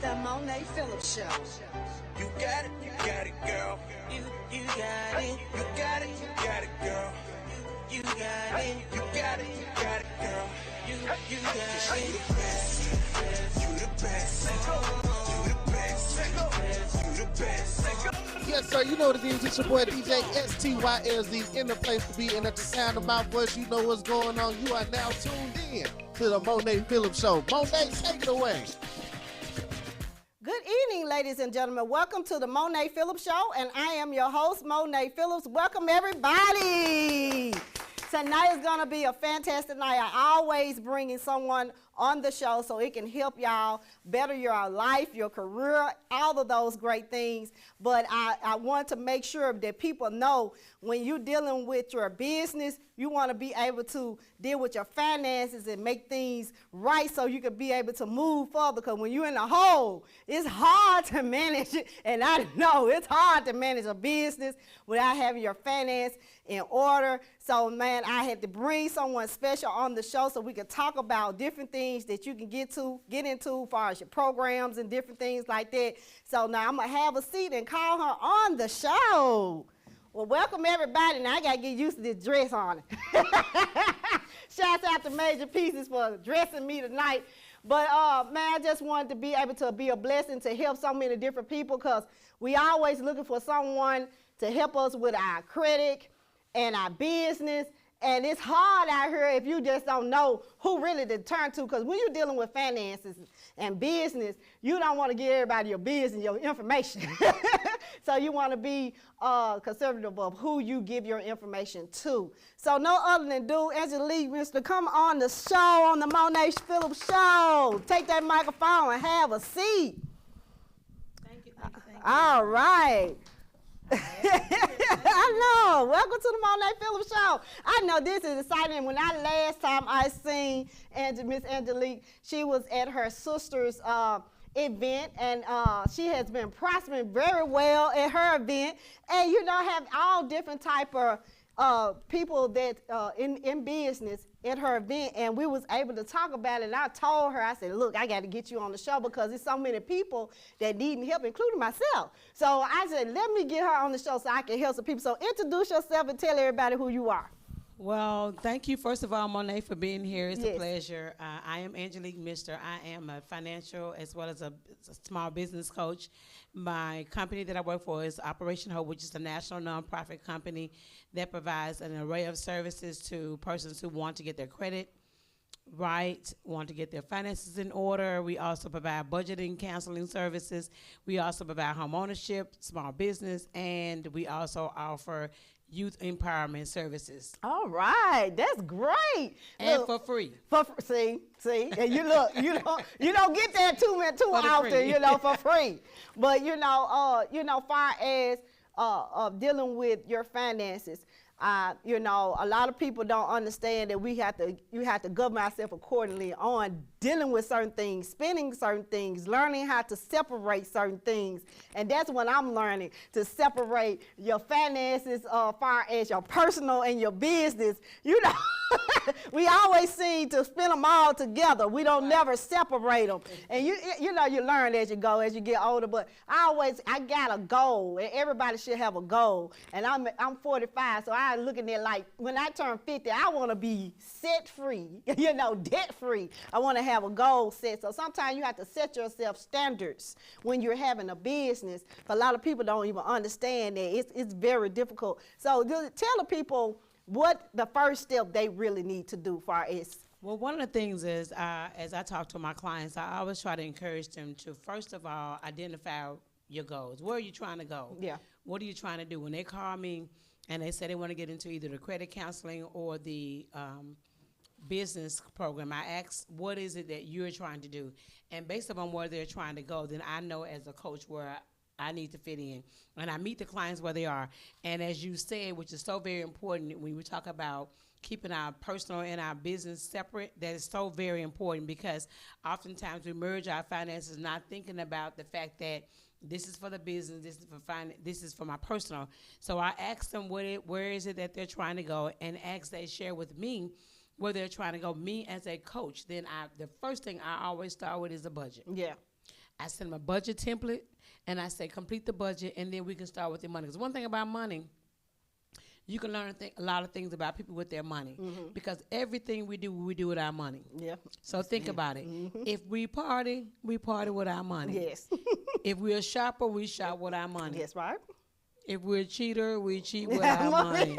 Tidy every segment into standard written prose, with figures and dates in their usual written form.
The Monee Phillips Show. You got it, girl. You got it. You got it, girl. You got it. You got it, girl. You got You it. the best. You the best. You the best. You the best. Yes, sir. You know what it is. It's your boy DJ STYLZ in the place to be. And at the sound of my voice, you know what's going on. You are now tuned in to the Monee Phillips Show. Monee, take it away. Good evening, ladies and gentlemen. Welcome to the Monee Phillips Show, and I am your host, Monee Phillips. Welcome, everybody. Tonight is going to be a fantastic night. I always bringing someone on the show so it can help y'all better your life, your career, all of those great things. But I want to make sure that people know when you're dealing with your business, you want to be able to deal with your finances and make things right so you can be able to move further. Because when you're in a hole, it's hard to manage it. And I know it's hard to manage a business without having your finance in order. So, man, I had to bring someone special on the show so we could talk about different things that you can get into as far as your programs and different things like that. So now I'm going to have a seat and call her on the show. Well, welcome everybody. Now I got to get used to this dress on. Shouts out to Major Pieces for dressing me tonight. But, man, I just wanted to be able to be a blessing to help so many different people because we always looking for someone to help us with our credit and our business. And it's hard out here if you just don't know who really to turn to, because when you're dealing with finances and business, you don't want to give everybody your business, your information. So you want to be conservative of who you give your information to. So no other than Angelique, Mr. Come on the show, on the Monee Phillips Show. Take that microphone and have a seat. Thank you. All right. I know. Welcome to the Monee Phillips Show. I know this is exciting. When last time I seen Miss Angelique, she was at her sister's event, and she has been prospering very well at her event. And you know, have all different type of people that in business at her event, and we was able to talk about it. And I told her, I said, look, I got to get you on the show because there's so many people that need help, including myself. So I said, let me get her on the show so I can help some people. So introduce yourself and tell everybody who you are. Well, thank you, first of all, Monee, for being here. It's Yes. a pleasure. I am Angelique Mister. I am a financial as well as a small business coach. My company that I work for is Operation Hope, which is a national nonprofit company that provides an array of services to persons who want to get their credit right, want to get their finances in order. We also provide budgeting, counseling services. We also provide home ownership, small business, and we also offer youth empowerment services. All right, that's great. And Look, for free. see, and you look, you don't get that too often, free. you know, for free. But far as dealing with your finances, a lot of people don't understand that you have to govern ourselves accordingly on dealing with certain things, spending certain things, learning how to separate certain things. And that's what I'm learning, to separate your finances far as your personal and your business. We always seem to spend them all together. We don't never separate them. And you learn as you go, as you get older. But I got a goal, and everybody should have a goal. And I'm 45, so I looking at like when I turn 50, I want to be set free, debt free. I want to have a goal set. So sometimes you have to set yourself standards when you're having a business. A lot of people don't even understand that. It's very difficult. So tell the people what the first step they really need to do far as. Well, one of the things is, as I talk to my clients, I always try to encourage them to, first of all, identify your goals. Where are you trying to go? Yeah. What are you trying to do? When they call me and they say they want to get into either the credit counseling or the business program, I ask, what is it that you're trying to do? And based upon where they're trying to go, then I know as a coach where I need to fit in. And I meet the clients where they are. And as you said, which is so very important when we talk about keeping our personal and our business separate, that is so very important, because oftentimes we merge our finances not thinking about the fact that this is for the business, this is for finance, this is for my personal. So I ask them where is it that they're trying to go, and they share with me where they're trying to go. Me as a coach, then the first thing I always start with is a budget. Yeah. I send them a budget template, and I say complete the budget, and then we can start with your money. Because one thing about money, you can learn a lot of things about people with their money, because everything we do with our money. Yeah. So think about it. If we party with our money. Yes. If we're a shopper, we shop with our money. Yes, right. If we're a cheater, we cheat with our money.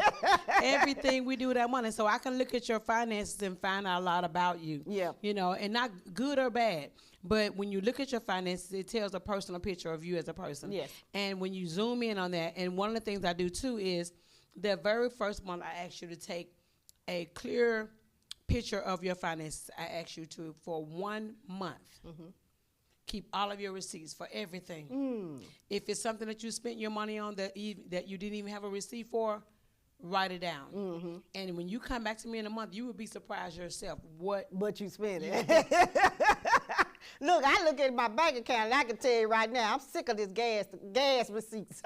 Everything we do with our money. So I can look at your finances and find out a lot about you. Yeah. You know, and not good or bad. But when you look at your finances, it tells a personal picture of you as a person. Yes. And when you zoom in on that, and one of the things I do too is the very first month I ask you to take a clear picture of your finances. I ask you to, for 1 month, keep all of your receipts for everything. If it's something that you spent your money on that you didn't even have a receipt for, write it down. And when you come back to me in a month, you will be surprised yourself what you spend it. Look, I look at my bank account and I can tell you right now, I'm sick of this gas receipts.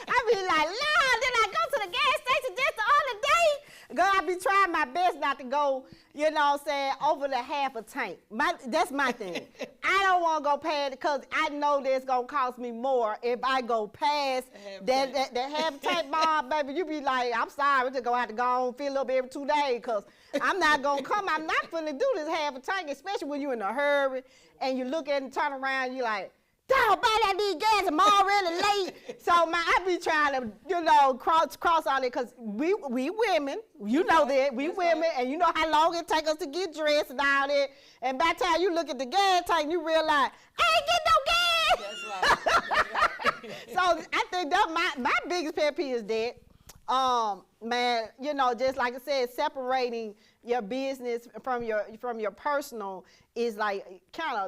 I be like, Lord, then I go to the gas station just the other day. Girl, I be trying my best not to go, you know what I'm saying, over the half a tank. That's my thing. I don't want to go past it because I know that's going to cost me more if I go past that half a tank bar, baby. You be like, I'm sorry, we're just going to have to go and fill up every 2 days because I'm not going to come. I'm not going to do this half a tank, especially when you're in a hurry and you look at it and turn around, you're like, dog, baby, I need gas. I'm already late. So I be trying to, you know, cross on it because we women, you know that, we women, and you know how long it take us to get dressed and all that. And by the time you look at the gas tank, you realize, I ain't getting no gas. That's right. So I think that my biggest pet peeve is that, man, you know, just like I said, separating your business from your personal is like kind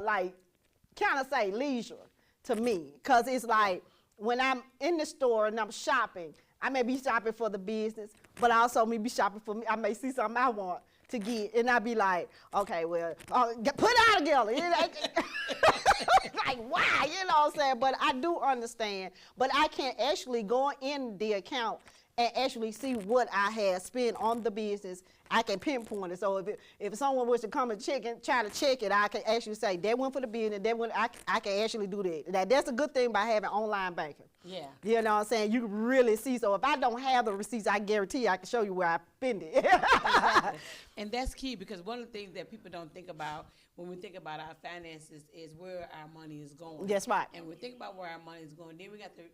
of say leisure to me, because it's like when I'm in the store and I'm shopping, I may be shopping for the business, but I also may be shopping for me. I may see something I want to get, and I be like, okay, well, put it all together. You know? Like, why? You know what I'm saying? But I do understand, but I can actually go in the account and actually see what I have spent on the business. I can pinpoint it. So if someone was to come and try to check it, I can actually say, that went for the business, that went, I can actually do that. That's a good thing by having online banking. Yeah. You know what I'm saying? You can really see. So if I don't have the receipts, I guarantee I can show you where I spend it. Exactly. And that's key, because one of the things that people don't think about when we think about our finances is where our money is going. That's right. And we think about where our money is going, then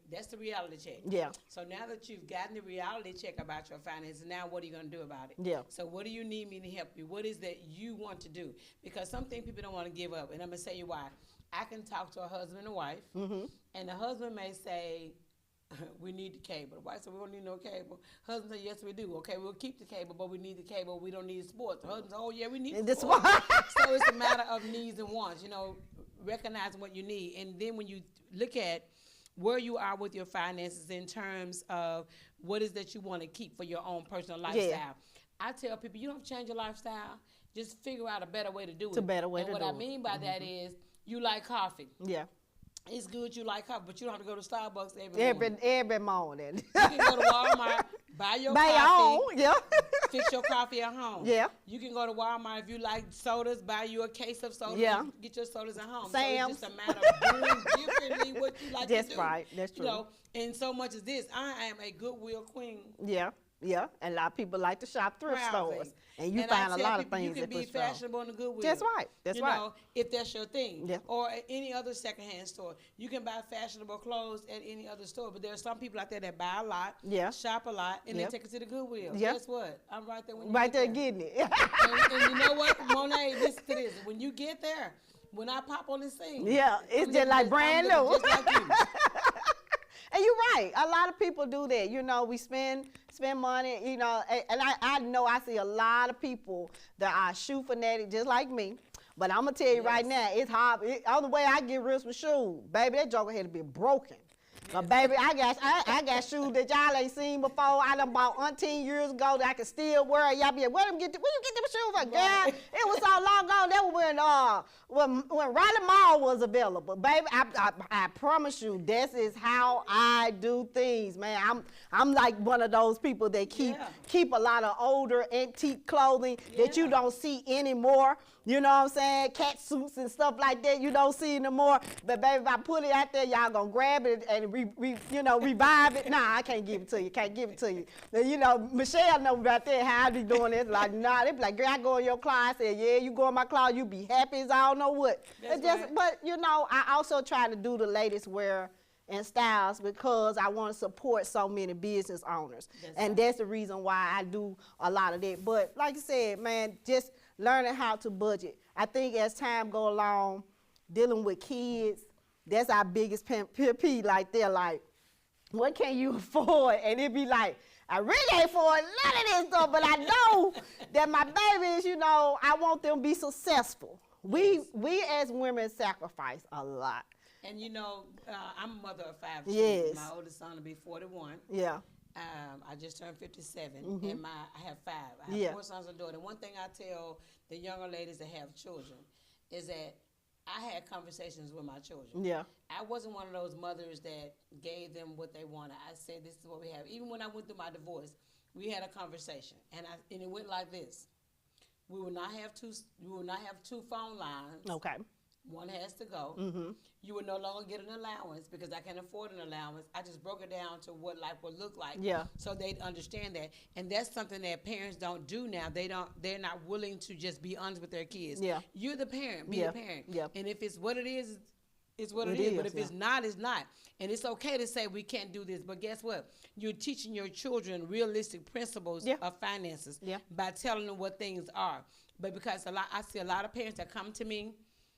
that's the reality check. Yeah. So now that you've gotten the reality check about your finances, now what are you going to do about it? Yeah. So what do you need me to help you? What is that you want to do? Because some things people don't want to give up, and I'm going to tell you why. I can talk to a husband and wife, and the husband may say, we need the cable. The wife said, we don't need no cable. Husband said, yes, we do. Okay, we'll keep the cable, but we need the cable. We don't need sports. The husband said, oh, yeah, we need sports. So it's a matter of needs and wants, you know, recognizing what you need. And then when you look at where you are with your finances in terms of what is that you want to keep for your own personal lifestyle. Yeah. I tell people, you don't have to change your lifestyle. Just figure out a better way to do it. It's a better way to do it. And what I mean by that is you like coffee. Yeah. It's good you like coffee, but you don't have to go to Starbucks every morning. You can go to Walmart, buy your coffee. Your own, yeah. Fix your coffee at home. Yeah. You can go to Walmart if you like sodas, buy you a case of sodas. Yeah. Get your sodas at home. Sam's. So it's just a matter of doing differently what you like to do. That's right. That's true. You know, and so much as this, I am a goodwill queen. Yeah. Yeah, and a lot of people like to shop thrift stores, and you find a lot of things. You can be fashionable in the Goodwill. That's right. That's right. You know, if that's your thing. Yeah. Or at any other secondhand store, you can buy fashionable clothes at any other store. But there are some people out there that buy a lot, shop a lot, and they take it to the Goodwill. Yeah. Guess what? I'm right there when you right get there getting it. and you know what, Monee? Listen to this. When you get there, when I pop on the scene, it's just like brand new. Just like you. And you're right. A lot of people do that. You know, we spend money, you know, and I know I see a lot of people that are shoe fanatic just like me. But I'm going to tell you right now, it's hard. Only way I get rid of shoes, baby, that joker had to be broken. But baby, I got shoes that y'all ain't seen before. I done bought 18 years ago that I can still wear. Y'all be like, where you get them shoes from, girl? It was so long ago. That was when Raleigh Mall was available. Baby, I promise you, this is how I do things, man. I'm like one of those people that keep a lot of older antique clothing that you don't see anymore. You know what I'm saying? Cat suits and stuff like that. You don't see no more. But baby, if I put it out there, y'all gonna grab it and revive it. Nah, I can't give it to you. Can't give it to you. Then, you know, Michelle know about that. How I be doing it? Like, nah, they be like, girl, I go in your closet. I said, yeah, you go in my closet. You be happy as I don't know what. That's Just, right. but you know, I also try to do the latest wear and styles because I want to support so many business owners. That's the reason why I do a lot of that. But like I said, man, just learning how to budget. I think as time go along, dealing with kids, that's our biggest pet peeve. Like they're like, what can you afford? And it be like, I really can't afford none of this stuff, but I know that my babies, you know, I want them to be successful. We as women sacrifice a lot. And you know, I'm a mother of 5 children. Yes. My oldest son will be 41. Yeah. I just turned 57, and I have 5. I have 4 sons and a daughter. One thing I tell the younger ladies that have children is that I had conversations with my children. Yeah. I wasn't one of those mothers that gave them what they wanted. I said, this is what we have. Even when I went through my divorce, we had a conversation, and it went like this: we will not have two phone lines. Okay. One has to go. You will no longer get an allowance because I can't afford an allowance. I just broke it down to what life would look like. Yeah. So they'd understand that. And that's something that parents don't do now. They're not willing to just be honest with their kids. Yeah. You're the parent. Be the parent. Yeah. And if it's what it is, it's what it is. But if it's not, it's not. And it's okay to say we can't do this. But guess what? You're teaching your children realistic principles of finances by telling them what things are. But because I see a lot of parents that come to me,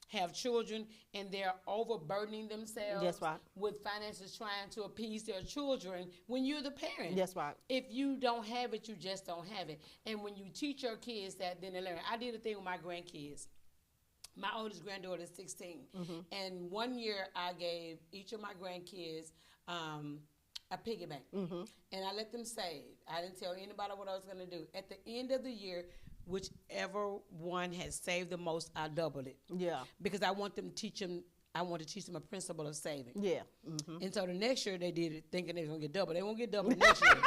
have children, and they're overburdening themselves with finances, trying to appease their children when you're the parent. That's right. If you don't have it, you just don't have it. And when you teach your kids that, then they learn. I did a thing with my grandkids. My oldest granddaughter is 16. And one year I gave each of my grandkids a piggy bank. And I let them save. I didn't tell anybody what I was going to do. At the end of the year, whichever one has saved the most, I doubled it. Yeah. Because I want them to teach them. I want to teach them a principle of saving. Yeah. And so the next year they did it thinking they were gonna get double. They won't get double next year.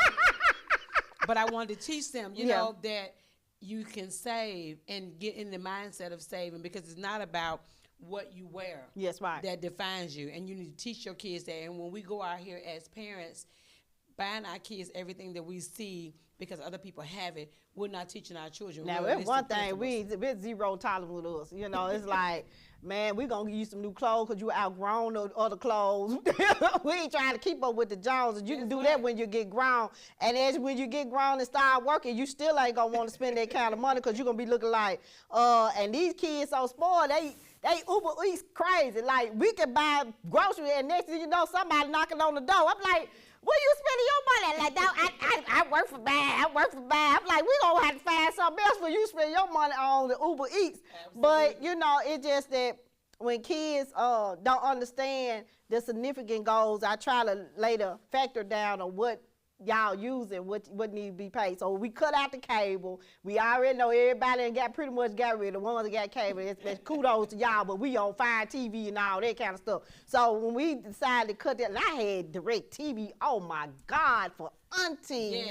But I wanted to teach them, you know, that you can save and get in the mindset of saving, because it's not about what you wear. Yes, right. That defines you, and you need to teach your kids that. And when we go out here as parents, buying our kids everything that we see because other people have it, we're not teaching our children. Now, it's one thing, we're zero tolerance with us. You know, it's like, man, we're going to give you some new clothes because you outgrown the other clothes. We ain't trying to keep up with the Joneses. You can do that when you get grown. And as when you get grown and start working, you still ain't going to want to spend that kind of money because you're going to be looking like, and these kids so spoiled, they Uber Eats crazy. Like, we can buy groceries and next thing you know, somebody knocking on the door. I'm like, where you spending your money? Like, that, I work for bad. I'm like, we gonna have to find something else for you to spend your money on the Uber Eats. Absolutely. But, you know, it's just that when kids don't understand the significant goals, I try to lay the factor down on what y'all using, what need to be paid. So we cut out the cable. We already know everybody pretty much got rid of the ones that got cable. It's kudos to y'all, but we on Fire TV and all that kind of stuff. So when we decided to cut that, and I had direct TV, oh my God, for years.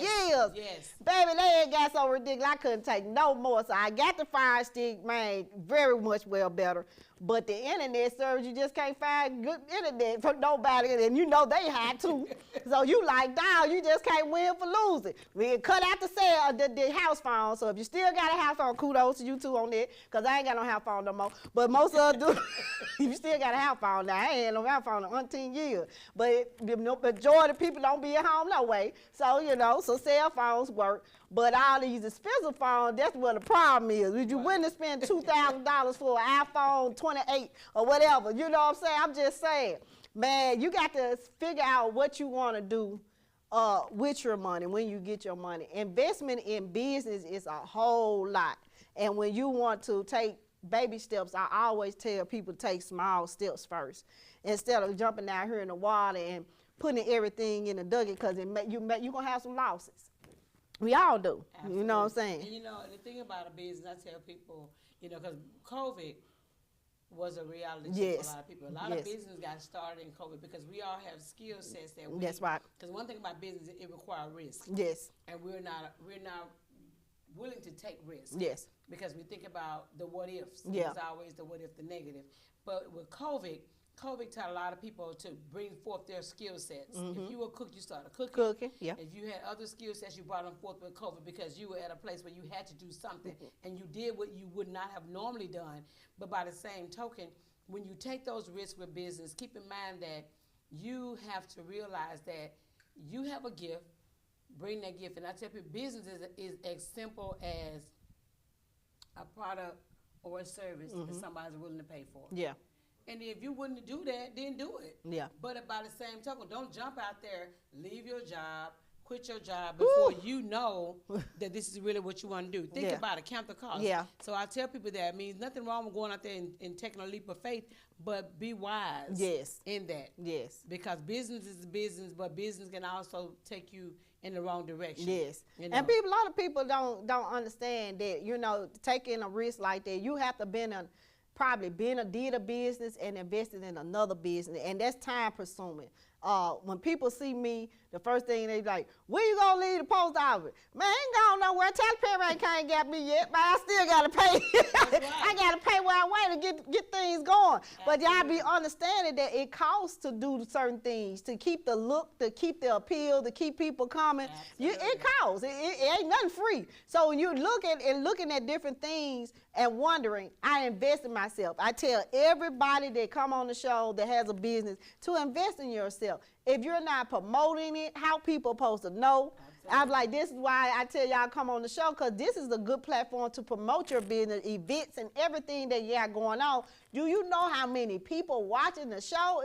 Yes. Baby, they ain't got so ridiculous. I couldn't take no more. So I got the Fire Stick, man, very much well better. But the internet service, you just can't find good internet for nobody. And you know they had to. So you like, dog, you just can't win for losing. We cut out the house phone. So if you still got a house phone, kudos to you two on that. Because I ain't got no house phone no more. But most of us do. You still got a house phone now. I ain't had no house phone in 18 years. But the majority of people don't be at home no way. So, you know, so cell phones work. But all these expensive phones, that's what the problem is. Would you wouldn't spend $2,000 for an iPhone 28 or whatever? You know what I'm saying? I'm just saying, man, you got to figure out what you want to do with your money when you get your money. Investment in business is a whole lot. And when you want to take baby steps, I always tell people to take small steps first instead of jumping out here in the water and putting everything in the dugout, because you're going to have some losses. We all do. Absolutely. You know what I'm saying? And, you know, the thing about a business, I tell people, you know, because COVID was a reality for a lot of people. A lot of business got started in COVID because we all have skill sets that we. That's right. Because one thing about business, it requires risk. Yes. And we're not willing to take risks. Yes. Because we think about the what ifs. Yeah. There's always the what if, the negative. But with COVID taught a lot of people to bring forth their skill sets. If you were a cook, you started cooking. Yeah. If you had other skill sets, you brought them forth with COVID because you were at a place where you had to do something and you did what you would not have normally done. But by the same token, when you take those risks with business, keep in mind that you have to realize that you have a gift, bring that gift. And I tell people, business is as simple as a product or a service that somebody's willing to pay for. Yeah. And if you're willing to do that, then do it. Yeah. But by the same token, don't jump out there, leave your job, quit your job before you know that this is really what you want to do. Think about it, count the cost. Yeah. So I tell people that it means nothing wrong with going out there and taking a leap of faith, but be wise Yes. in that. Yes. Because business is business, but business can also take you in the wrong direction. Yes. You know? And a lot of people don't understand that, you know, taking a risk like that, you have to did a business and invested in another business, and that's time consuming. When people see me, the first thing they like, where you gonna leave the post office? Man, I ain't going nowhere. Taxpayer ain't can't get me yet, but I still gotta pay. Right. I gotta pay where I want to get things going. But y'all be understanding that it costs to do certain things, to keep the look, to keep the appeal, to keep people coming. It costs. It ain't nothing free. So when you looking at different things and wondering, I invest in myself. I tell everybody that come on the show that has a business to invest in yourself. If you're not promoting it, how people supposed to know? I'm like, this is why I tell y'all come on the show, because this is a good platform to promote your business, events, and everything that you got going on. Do you know how many people watching the show?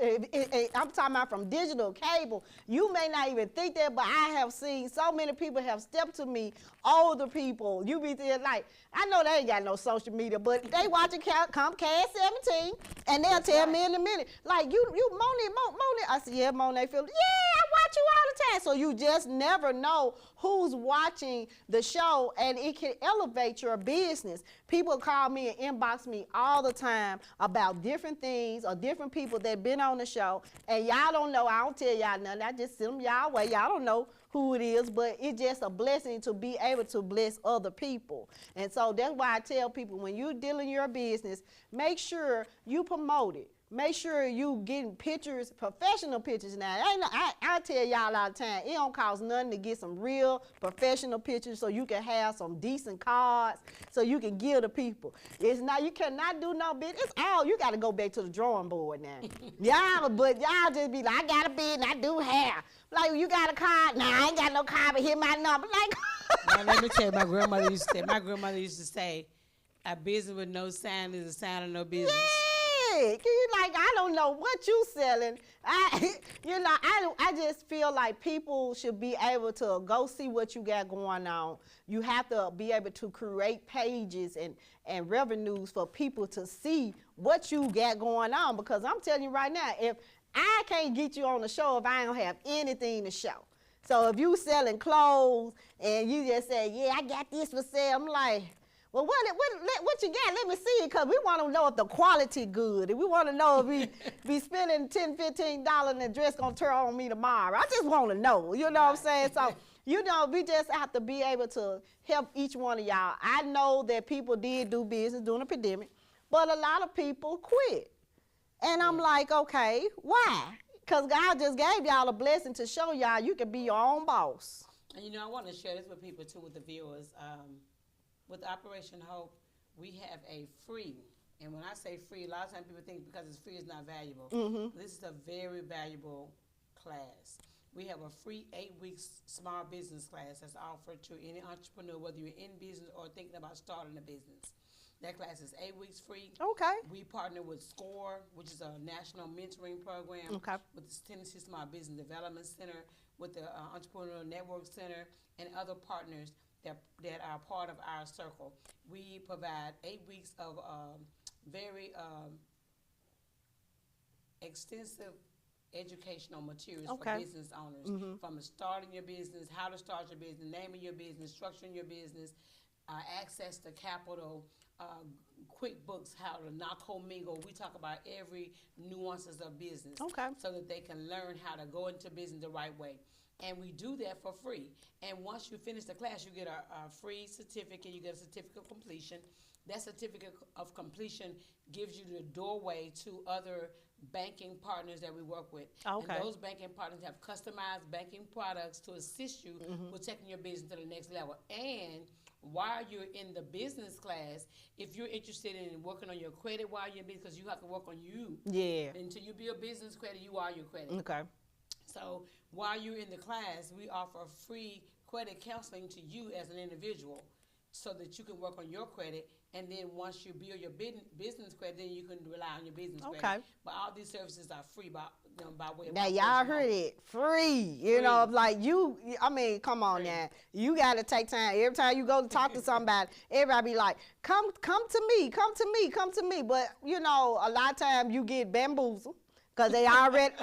I'm talking about from digital cable. You may not even think that, but I have seen so many people have stepped to me, older people. You be there like, I know they ain't got no social media, but they watching Comcast 17, and they'll tell me in a minute, like, you Monee. I said, yeah, Monee Phillips. Yeah, I watch you all the time. So you just never know who's watching the show, and it can elevate your business. People call me and inbox me all the time about different things or different people that been on the show, and y'all don't know. I don't tell y'all nothing. I just send them y'all way. Y'all don't know who it is, but it's just a blessing to be able to bless other people. And so that's why I tell people, when you're dealing your business, make sure you promote it. Make sure you getting pictures, professional pictures now. I tell y'all all the time, it don't cost nothing to get some real professional pictures so you can have some decent cards so you can give to people. It's not, you cannot do no business. It's all, you got to go back to the drawing board now. But y'all just be like, I got a bid and I do hair. Like, you got a card? Nah, I ain't got no card, but hit my number. Like, now, let me tell you, my grandmother used to say, a business with no sign is a sign of no business. You like, I don't know what you selling. I just feel like people should be able to go see what you got going on. You have to be able to create pages and revenues for people to see what you got going on. Because I'm telling you right now, if I can't get you on the show if I don't have anything to show. So if you selling clothes and you just say, yeah, I got this for sale, I'm like, well, what you got? Let me see it, because we want to know if the quality good. And we want to know if we be spending $10, $15 and the dress going to turn on me tomorrow. I just want to know, you know what I'm saying? So, you know, we just have to be able to help each one of y'all. I know that people did do business during the pandemic, but a lot of people quit. And I'm like, okay, why? Because God just gave y'all a blessing to show y'all you can be your own boss. And, you know, I want to share this with people, too, with the viewers. With Operation Hope, we have a free, and when I say free, a lot of times people think because it's free, it's not valuable. This is a very valuable class. We have a free 8-week small business class that's offered to any entrepreneur, whether you're in business or thinking about starting a business. That class is 8 weeks free. Okay. We partner with SCORE, which is a national mentoring program, with the Tennessee Small Business Development Center, with the Entrepreneurial Network Center, and other partners that are part of our circle. We provide 8 weeks of very extensive educational materials for business owners, from starting your business, how to start your business, naming your business, structuring your business, access to capital, QuickBooks, how to not commingle. We talk about every nuances of business, so that they can learn how to go into business the right way. And we do that for free. And once you finish the class, you get a free certificate. You get a certificate of completion. That certificate of completion gives you the doorway to other banking partners that we work with. Okay. And those banking partners have customized banking products to assist you with taking your business to the next level. And while you're in the business class, if you're interested in working on your credit while you're in business, because you have to work on you. Yeah. Until you build business credit, you are your credit. Okay. So while you're in the class, we offer free credit counseling to you as an individual so that you can work on your credit. And then once you build your business credit, then you can rely on your business credit. But all these services are free by way of. Now y'all heard it, free. You know, like come on now. You got to take time. Every time you go to talk to somebody, everybody be like, come to me, come to me, come to me. But you know, a lot of times you get bamboozled. Cause they already,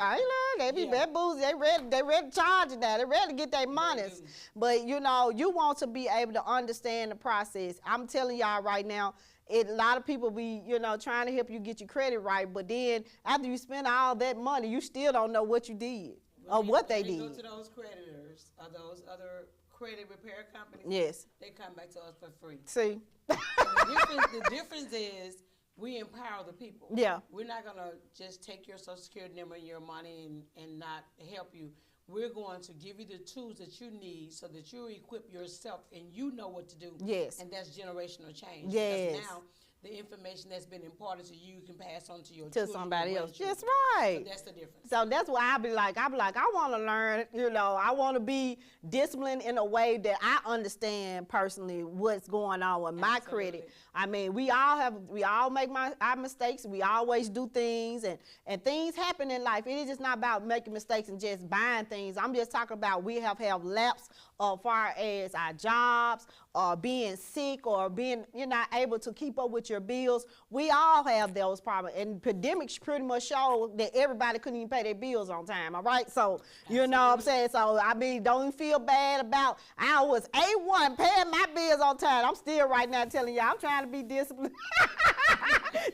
they be bamboozled. They ready to charge you now. They ready to get their monies. But you know, you want to be able to understand the process. I'm telling y'all right now, a lot of people be, you know, trying to help you get your credit right. But then after you spend all that money, you still don't know what you did or what they did. Go to those creditors or those other credit repair companies. Yes. They come back to us for free. See. The difference is, we empower the people. Yeah. We're not going to just take your Social Security number and your money and not help you. We're going to give you the tools that you need so that you equip yourself and you know what to do. Yes. And that's generational change. Yes. Because now the information that's been imparted to you can pass on to your to children, somebody your else. grandchildren. That's right. So that's the difference. So that's why I be like, I want to learn, you know, I want to be disciplined in a way that I understand personally what's going on with my credit. I mean, we all make our mistakes. We always do things and things happen in life. It is just not about making mistakes and just buying things. I'm just talking about we have lapse as far as our jobs or being sick or being, you're not able to keep up with your bills. We all have those problems. And pandemics pretty much showed that everybody couldn't even pay their bills on time, all right? So, you know what I'm saying? So, I mean, don't even feel bad about, I was A1 paying my bills on time. I'm still right now telling y'all, I'm trying to be disciplined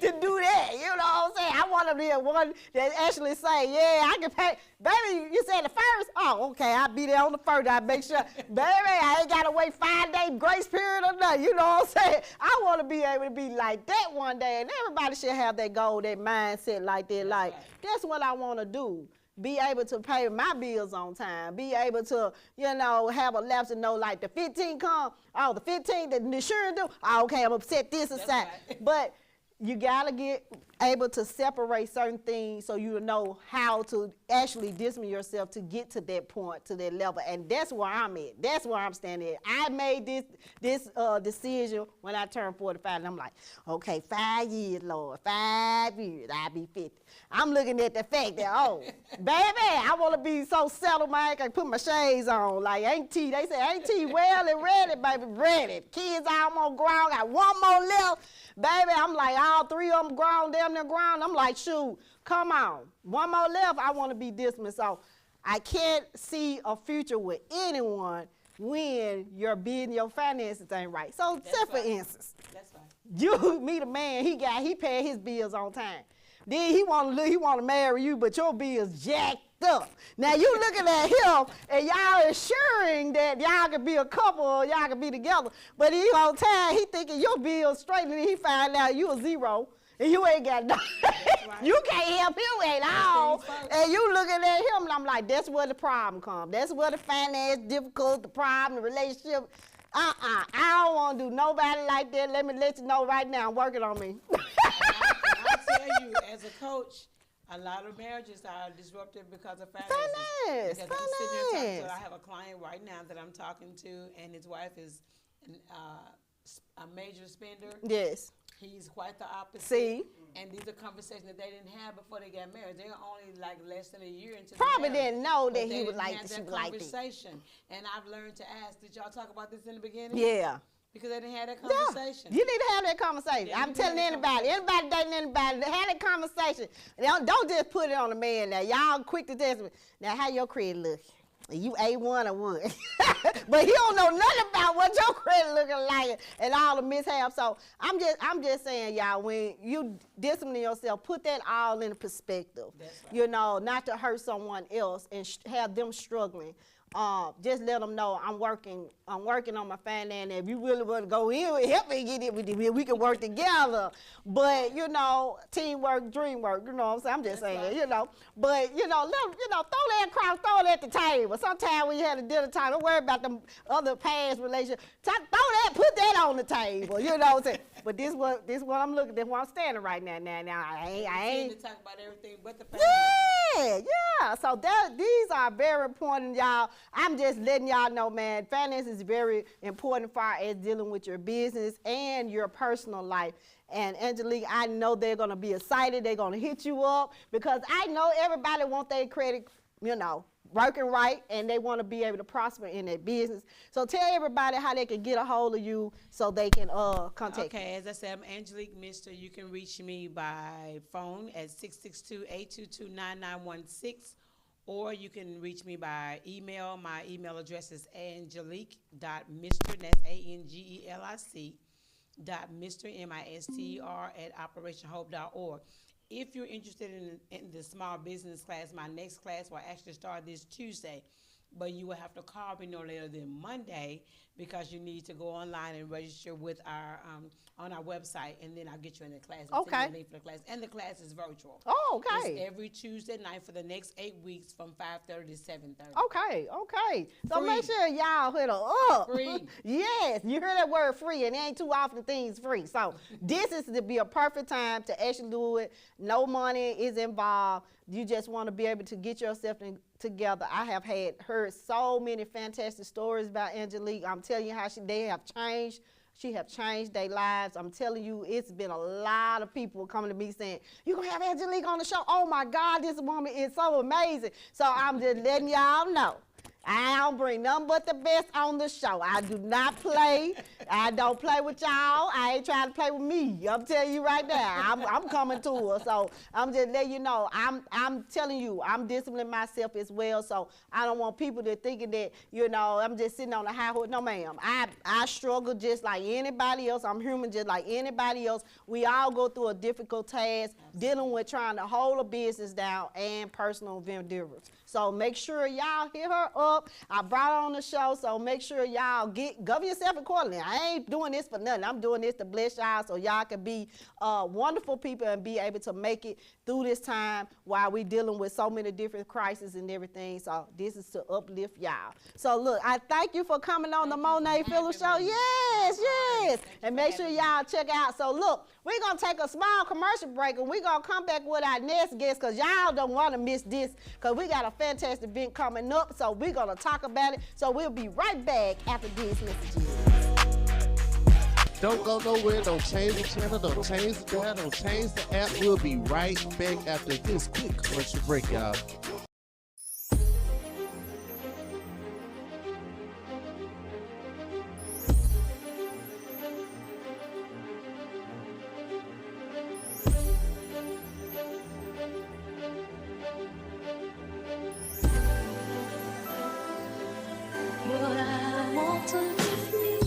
to do that. You know what I'm saying? I want to be one that actually say, yeah, I can pay. Baby, you said the first? Oh, okay, I'll be there on the first. I make sure, baby, I ain't got to wait 5-day grace period or nothing. You know what I'm saying? I want to be able to be like that one day, and everybody should have that goal, that mindset like that. Like, that's what I want to do. Be able to pay my bills on time. Be able to, you know, have a lapse and know like the 15 come. Oh, the 15, the insurance do. Oh, okay, I'm going to set this aside. Right. But you got to get able to separate certain things so you know how to actually discipline yourself to get to that point, to that level. And that's where I'm at. That's where I'm standing at. I made this decision when I turned 45, and I'm like, okay, 5 years, Lord, 5 years, I'll be 50. I'm looking at the fact that, oh, baby, I want to be so settled, man, I can put my shades on. Like Auntie, they say, Auntie, well and ready, baby, ready. Kids almost grown, got one more left. Baby, I'm like, all 3 of them grown, damn near grown. I'm like, shoot, come on. One more left, I want to be dismissed. So I can't see a future with anyone when your business, your finances ain't right. So, say for instance, you meet a man, he paid his bills on time. Then he want to marry you, but your bills jacked up. Now you looking at him and y'all ensuring that y'all can be a couple or y'all can be together. But he on time, he thinking your bills straight, and then he find out you a zero and you ain't got nothing. Right. You can't help him at all. And you looking at him, and I'm like, that's where the problem comes. That's where the finance difficult, the problem, the relationship. I don't want to do nobody like that. Let me let you know right now, I'm working on me. I tell you, as a coach, a lot of marriages are disrupted because of finances. Finance. I have a client right now that I'm talking to, and his wife is a major spender. Yes. He's quite the opposite. See? And these are conversations that they didn't have before they got married. They're only like less than a year into Probably the marriage. didn't know that he would like that. Conversation. And I've learned to ask, did y'all talk about this in the beginning? Yeah. Because they didn't have that conversation. Yeah. You need to have that conversation. Yeah, I'm telling anybody dating anybody, have that conversation. Don't just put it on the man now. Y'all quick to test me. Now, how your credit look? You A1 or what? But he don't know nothing about what your credit looking like and all the mishaps. So I'm just saying, y'all, when you discipline yourself. Put that all in perspective. That's right. You know, not to hurt someone else and have them struggling. Just let them know I'm working on my finance. If you really want to go in, help me get it with you. We can work together. But you know, teamwork, dream work. You know what I'm saying? I'm just saying, right. you know. But you know, throw that cross, throw it at the table. Sometimes when you had a dinner time, don't worry about them other past relationships. Throw that, put that on the table. You know what I'm saying? But this what I'm looking. This where I'm standing right now. Now I ain't. To talk about everything but the family. Yeah. So these are very important, y'all. I'm just letting y'all know, man, finance is very important as far as dealing with your business and your personal life. And Angelique, I know they're going to be excited. They're going to hit you up because I know everybody wants their credit, you know, working right, and they want to be able to prosper in their business. So tell everybody how they can get a hold of you so they can contact you. Okay, as I said, I'm Angelique Mister. You can reach me by phone at 662-822-9916, or you can reach me by email. My email address is angelique.mister, that's ANGELIC, .mister, MISTER, at operationhope.org. If you're interested in the small business class, my next class will actually start this Tuesday, but you will have to call me no later than Monday because you need to go online and register with our on our website, and then I'll get you in the class. And send you the link for the class, and the class is virtual. Oh, okay. It's every Tuesday night for the next 8 weeks from 5:30 to 7:30. Okay. So Free. make sure y'all hit her up. Free. Yes, you heard that word free, and it ain't too often things free. So this is to be a perfect time to actually do it. No money is involved. You just want to be able to get yourself together. I have heard so many fantastic stories about Angelique. I'm telling you how they have changed. She have changed their lives. I'm telling you, it's been a lot of people coming to me saying, "You gonna have Angelique on the show? Oh my God, this woman is so amazing." So I'm just letting y'all know. I don't bring nothing but the best on the show. I do not play. I don't play with y'all. I ain't trying to play with me. I'm telling you right now. I'm coming to her. So I'm just letting you know. I'm telling you, I'm disciplining myself as well. So I don't want people to thinking that, you know, I'm just sitting on the high horse. No, ma'am. I struggle just like anybody else. I'm human just like anybody else. We all go through a difficult task dealing with trying to hold a business down and personal endeavors. So make sure y'all hit her up. I brought her on the show, so make sure y'all govern yourself accordingly. I ain't doing this for nothing. I'm doing this to bless y'all so y'all can be wonderful people and be able to make it through this time while we dealing with so many different crises and everything. So this is to uplift y'all. So look, I thank you for coming on the Monee Phillips Show. Yes. And make sure y'all check out. So look, we're going to take a small commercial break, and we're going to come back with our next guest because y'all don't want to miss this because we got a fantastic event coming up. So we're going to talk about it. So we'll be right back after these messages. Don't go nowhere. Don't change the channel. Don't change the dial. Don't change the app. We'll be right back after this quick commercial break, y'all. But I want to be free.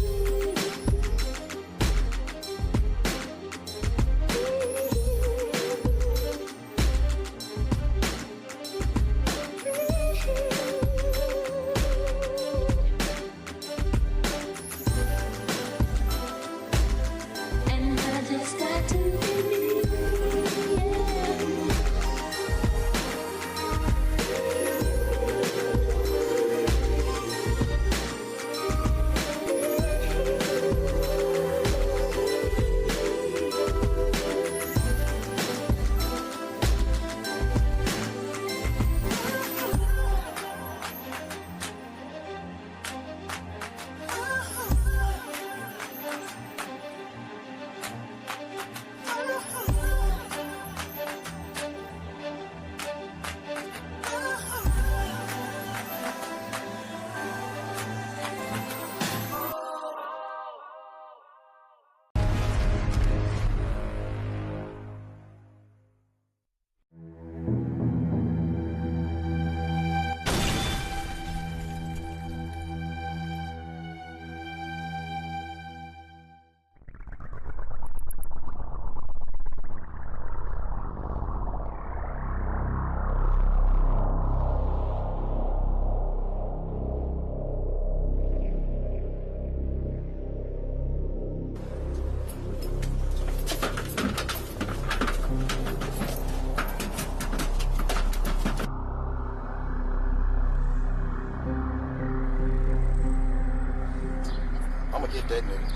with that nigga.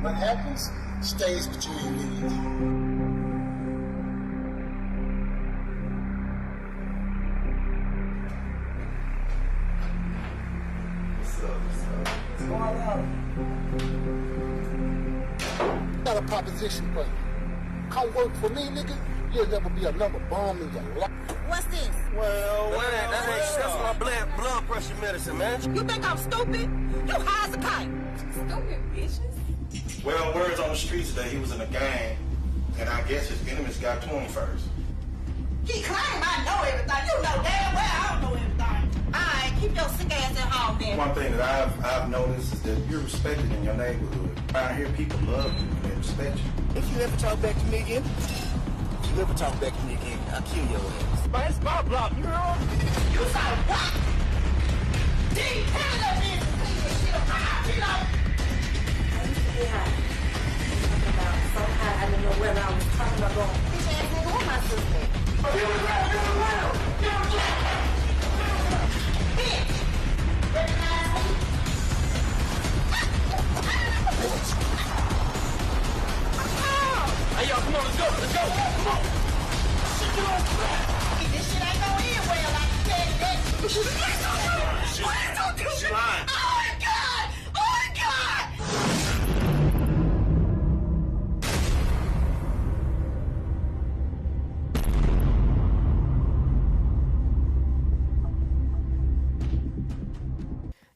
What happens stays between me and you. Got a proposition for you. Come work for me, nigga. You'll never be another bum in your life. What's this? Well, that's my blood pressure medicine, man. You think I'm stupid? You high as a kite. Stupid bitches. Well, words on the streets that he was in a gang, and I guess his enemies got to him first. He claim I know everything. You know damn well I don't know everything. All right, keep your sick ass at home then. One thing that I've noticed is that you're respected in your neighborhood. Around here, people love you and they respect you. If you ever talk back to me again, I'll kill your ass. But it's my block, you heard? You said what? Deep hand up in the shit about, you know? I used to be high. So high, I didn't know whether I was talking about going. Bitch ass nigga, what my sister? Bitch! Recognize me? Hey, y'all, come on, let's go, come on. Shit, you don't crap. This shit ain't gonna end well, I can tell you that. Please don't do She that. lying. Oh my God! Oh my God!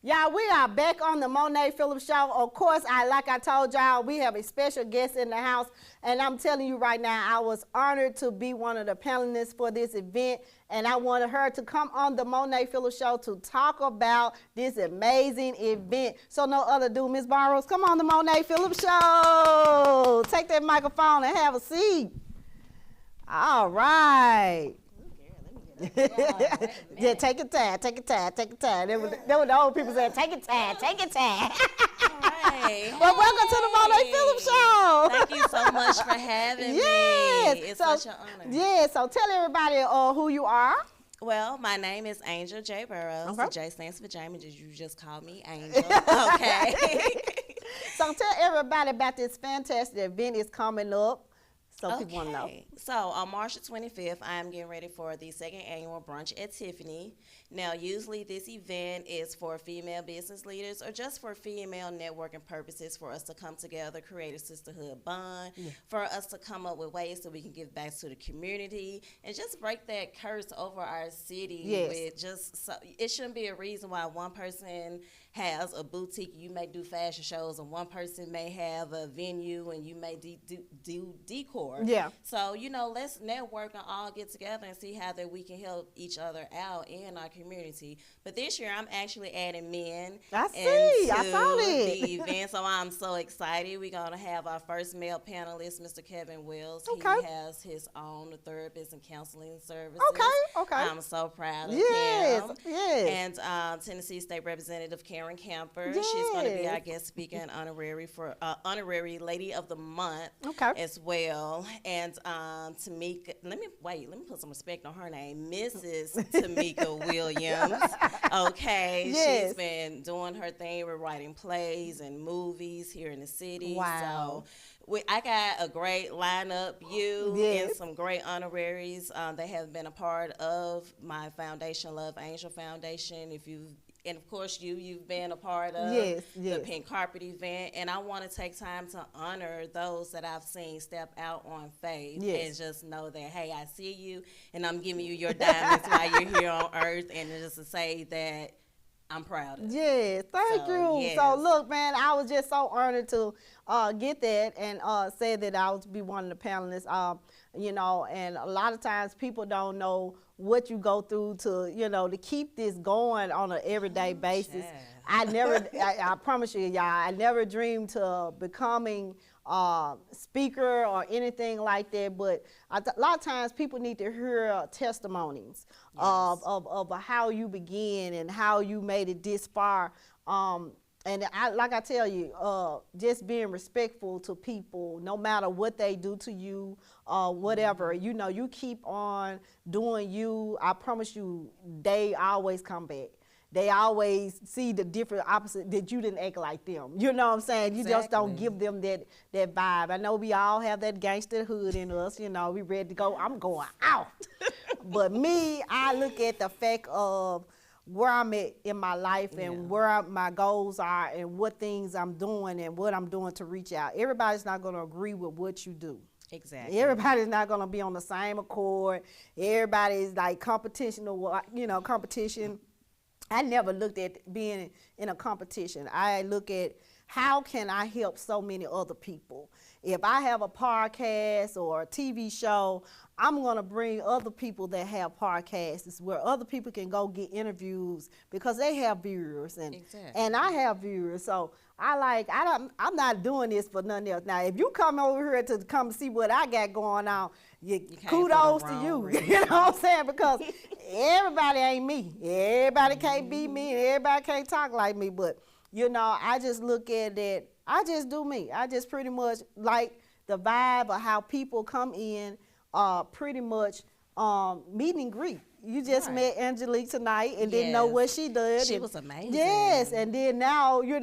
Y'all, we are back on the Monee Phillips Show. Of course, like I told y'all, we have a special guest in the house. And I'm telling you right now, I was honored to be one of the panelists for this event. And I wanted her to come on the Monee Phillips Show to talk about this amazing event. So no other ado, Ms. Barrows, come on the Monee Phillips Show. Take that microphone and have a seat. All right. Yeah, take your time, take your time, take your time. That was the old people saying, take your time, take your time. Hey, Well, welcome to the Monee Phillips Show. Thank you so much for having Yes. me. It's So- such an honor. Yeah, so tell everybody who you are. Well, my name is Angel J. Burrows. Okay. The J stands for Jamie. You just call me Angel. Okay. So tell everybody about this fantastic event is coming up. So people want to know. So on March the 25th, I am getting ready for the second annual brunch at Tiffany. Now, usually this event is for female business leaders or just for female networking purposes, for us to come together, create a sisterhood bond, for us to come up with ways so we can give back to the community and just break that curse over our city. Yes. With just it shouldn't be a reason why one person has a boutique, you may do fashion shows, and one person may have a venue and you may do decor. Yeah. So, let's network and all get together and see how that we can help each other out in our community. But this year, I'm actually adding men I see. I into saw it. the event, so I'm so excited. We're going to have our first male panelist, Mr. Kevin Wills. Okay. He has his own therapist and counseling services. Okay. I'm so proud of Yes, him. yes. And Tennessee State Representative Karen Camper. She's going to be our guest speaker and honorary Lady of the Month as well. And Tamika, let me put some respect on her name, Mrs. Tamika Williams. Okay, Yes. she's been doing her thing with writing plays and movies here in the city. Wow. So I got a great lineup, and Yes. some great honoraries. They have been a part of my foundation, Love Angel Foundation. And of course, you've been a part of the pink carpet event, and I want to take time to honor those that I've seen step out on faith and just know that, hey, I see you, and I'm giving you your diamonds while you're here on earth, and just to say that I'm proud of. Yes, thank you. Yes. So look, man, I was just so honored to get that and say that I would be one of the panelists. And a lot of times people don't know what you go through to, to keep this going on an everyday basis. I promise you, y'all, I never dreamed to becoming speaker or anything like that, but a lot of times people need to hear testimonies of how you begin and how you made it this far. And like I tell you, just being respectful to people, no matter what they do to you, whatever, you keep on doing you. I promise you, they always come back. they always see the different opposite, that you didn't act like them. You know what I'm saying? You just don't give them that vibe. I know we all have that gangster hood in us. You know, we ready to go. I'm going out. But me, I look at the fact of where I'm at in my life and where my goals are and what things I'm doing and what I'm doing to reach out. Everybody's not going to agree with what you do. Exactly. Everybody's not going to be on the same accord. Everybody's like competition or, you know, competition. I never looked at being in a competition. I look at how can I help so many other people. If I have a podcast or a TV show, I'm going to bring other people that have podcasts where other people can go get interviews because they have viewers and I have viewers. So I'm not doing this for nothing else. Now, if you come over here to come see what I got going on, kudos to you. You know what I'm saying? Because everybody ain't me. Everybody can't be me and everybody can't talk like me. But, you know, I just look at it. I just do me. I just pretty much like the vibe of how people come in, pretty much meet and greet. You just met Angelique tonight and didn't know what she did. She was amazing. Yes, and then now you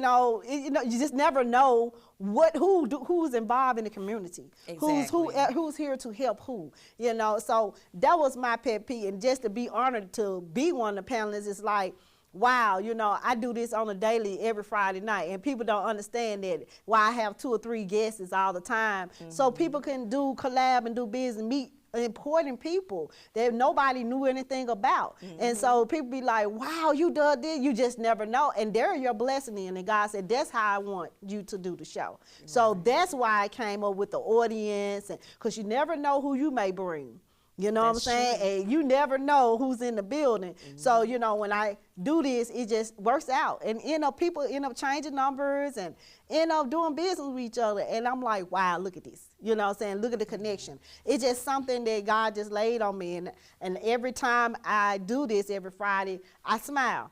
just never know who's involved in the community. Exactly. Who's here to help who. You know, so that was my pet peeve, and just to be honored to be one of the panelists is like, wow, you know, I do this on a daily every Friday night, and people don't understand that why I have 2 or 3 guests all the time, so people can do collab and do business, meet important people that nobody knew anything about. And so people be like, wow, you done this, you just never know. And they're your blessing in. And God said, that's how I want you to do the show. So that's why I came up with the audience, and because you never know who you may bring. You know what I'm saying? True. And you never know who's in the building. So, you know, when I do this, it just works out. And, you know, people end up changing numbers and end up doing business with each other. And I'm like, wow, look at this. You know what I'm saying? Look at the connection. It's just something that God just laid on me. And every time I do this every Friday, I smile.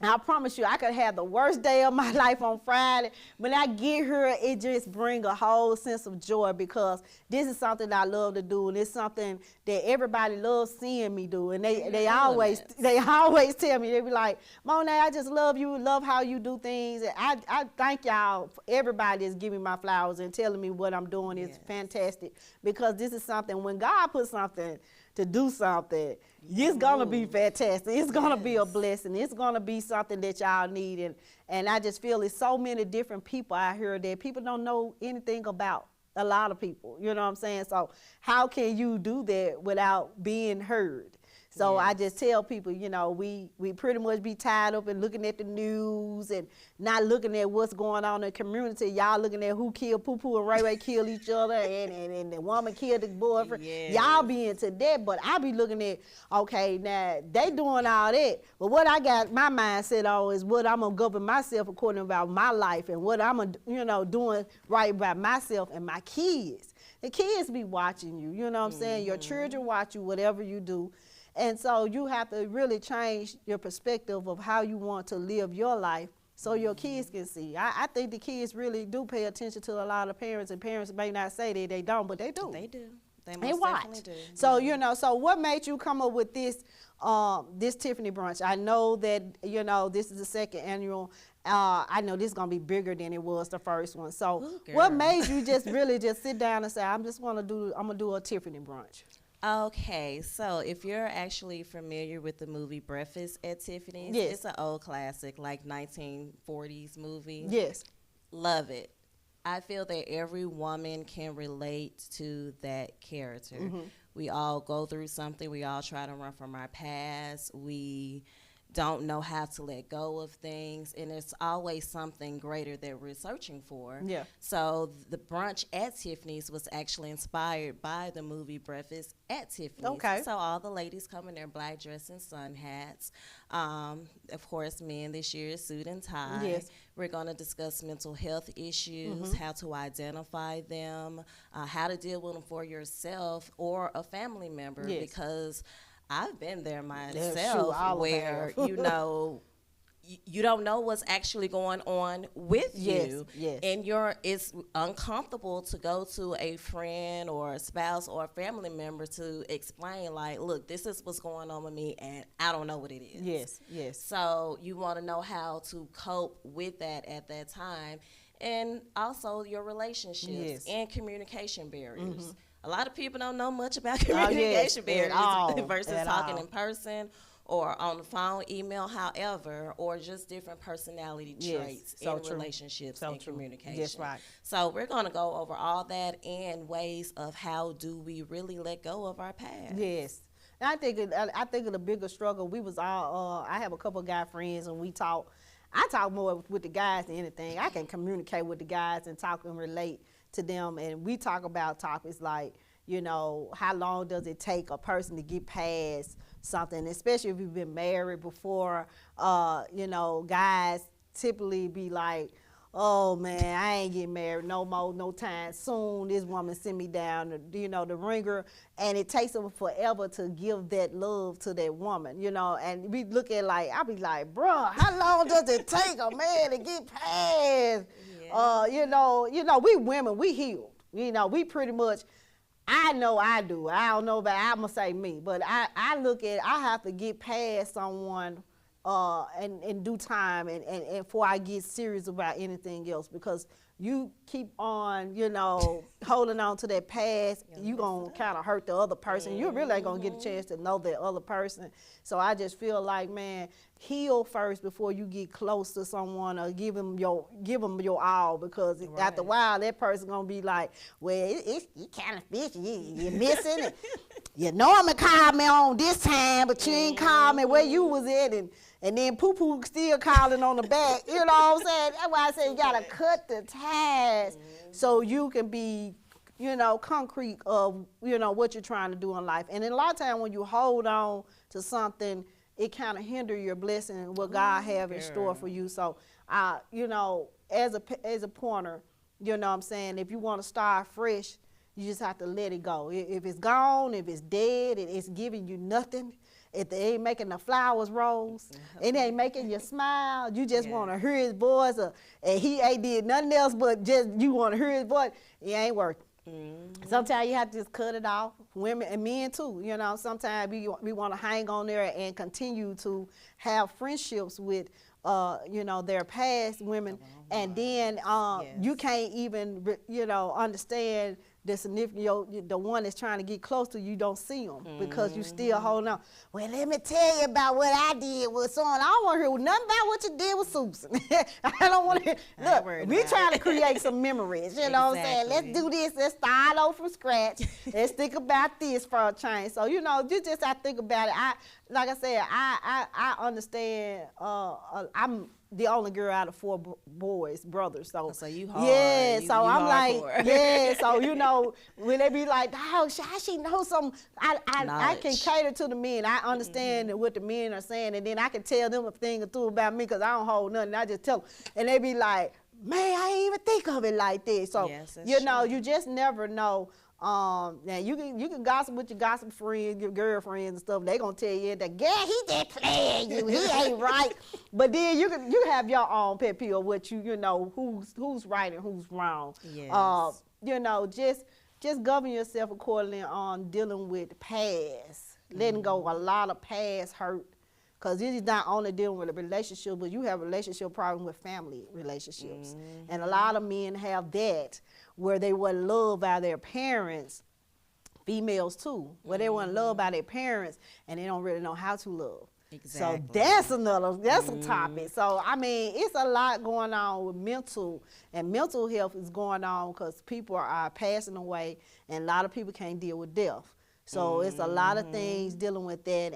And I promise you, I could have the worst day of my life on Friday. When I get here, it just brings a whole sense of joy because this is something that I love to do, and it's something that everybody loves seeing me do. And they always tell me, they be like, Monee, I just love you, love how you do things. And I thank y'all, everybody that's giving me my flowers and telling me what I'm doing is fantastic, because this is something, when God puts something to do something, it's gonna be fantastic. It's gonna be a blessing. It's gonna be something that y'all need. And I just feel there's so many different people out here that people don't know anything about. A lot of people, you know what I'm saying? So how can you do that without being heard? So I just tell people, you know, we pretty much be tied up and looking at the news and not looking at what's going on in the community. Y'all looking at who killed Poo Poo and Ray Ray killed each other and the woman killed the boyfriend. Y'all be into that, but I be looking at, okay, now they doing all that, but what I got my mindset on is what I'm gonna govern myself according about my life and what I'm doing right by myself and my kids. The kids be watching you, you know what I'm saying? Your children watch you, whatever you do. And so you have to really change your perspective of how you want to live your life so your kids can see. I think the kids really do pay attention to a lot of parents, and parents may not say that they don't, but they do. They do. They most definitely do. So, you know, so what made you come up with this Tiffany brunch? I know that, you know, this is the second annual. I know this is going to be bigger than it was the first one. So what made you just really just sit down and say, I'm going to do a Tiffany brunch? Okay, so if you're actually familiar with the movie Breakfast at Tiffany's, it's an old classic, like 1940s movie. Yes. Love it. I feel that every woman can relate to that character. We all go through something. We all try to run from our past. We don't know how to let go of things, and it's always something greater that we're searching for. So the brunch at Tiffany's was actually inspired by the movie Breakfast at Tiffany's. So all the ladies come in their black dress and sun hats. Of course, men this year is suit and tie. We're going to discuss mental health issues, how to identify them, how to deal with them for yourself or a family member, because I've been there myself where, you know, you don't know what's actually going on with you. Yes. And it's uncomfortable to go to a friend or a spouse or a family member to explain, like, look, this is what's going on with me and I don't know what it is. Yes. So you want to know how to cope with that at that time. And also your relationships and communication barriers. A lot of people don't know much about communication barriers versus talking in person or on the phone, email, however, or just different personality traits in relationships and communication. That's right. So we're going to go over all that and ways of how do we really let go of our past. Yes. And I think the bigger struggle, we was all, I have a couple of guy friends and we talk. I talk more with the guys than anything. I can communicate with the guys and talk and relate to them. And we talk about topics like, you know, how long does it take a person to get past something, especially if you've been married before. You know, guys typically be like, oh man, I ain't getting married no more, no time soon. This woman sent me down, the ringer, and it takes them forever to give that love to that woman, And we look at I'll be like, bruh, how long does it take a man to get past? We women, we healed. We pretty much. I know I do. I don't know about, I'm going to say me, but I look at, I have to get past someone in due time and before I get serious about anything else, because you keep on, holding on to that past, you going to kind of hurt the other person. You really ain't going to get a chance to know that other person. So I just feel like, man, heal first before you get close to someone or give them your all, because after a while that person going to be like, well, it's kind of fishy. You're missing it. You normally call me on this time, but you ain't call me where you was at, and then poo-poo still calling on the back. You know what I'm saying? That's why I say you got to cut the ties so you can be, concrete of, what you're trying to do in life. And then a lot of times when you hold on to something, it kind of hinder your blessing and what God have in store for you. So, as a pointer, you know what I'm saying, if you want to start fresh, you just have to let it go. If it's gone, if it's dead, it's giving you nothing, if they ain't making the flowers rose, it ain't making you smile, you just want to hear his voice, and he ain't did nothing else but just you want to hear his voice, it ain't working. Sometimes you have to just cut it off, women and men too. Sometimes we want to hang on there and continue to have friendships with their past women, and then you can't even understand the significant, the one that's trying to get close to you don't see them because you still holding on. Well, let me tell you about what I did with someone. I don't want to hear nothing about what you did with Susan. I don't want to hear. Look, we trying to create some memories. You know what I'm saying? Let's do this. Let's start over from scratch. Let's think about this for a change. So, you just have to think about it. Like I said, I understand. I'm the only girl out of 4 brothers. So you hard. Yeah, so I'm like, hardcore. so when they be like, how she know something, I can cater to the men. I understand what the men are saying, and then I can tell them a thing or two about me because I don't hold nothing. I just tell them, and they be like, man, I ain't even think of it like this. So you just never know. Now you can gossip with your gossip friends, your girlfriends and stuff. They gonna tell you that, girl, he just playing you. He ain't right. But then you have your own pet peeve of what who's right and who's wrong. Yes. Just govern yourself accordingly on dealing with past, letting go a lot of past hurt. Because this is not only dealing with a relationship, but you have a relationship problem with family relationships. And a lot of men have that, where they weren't loved by their parents, females too, where they weren't loved by their parents and they don't really know how to love. Exactly. So that's a topic. So, I mean, it's a lot going on with mental health is going on because people are passing away and a lot of people can't deal with death. So it's a lot of things dealing with that,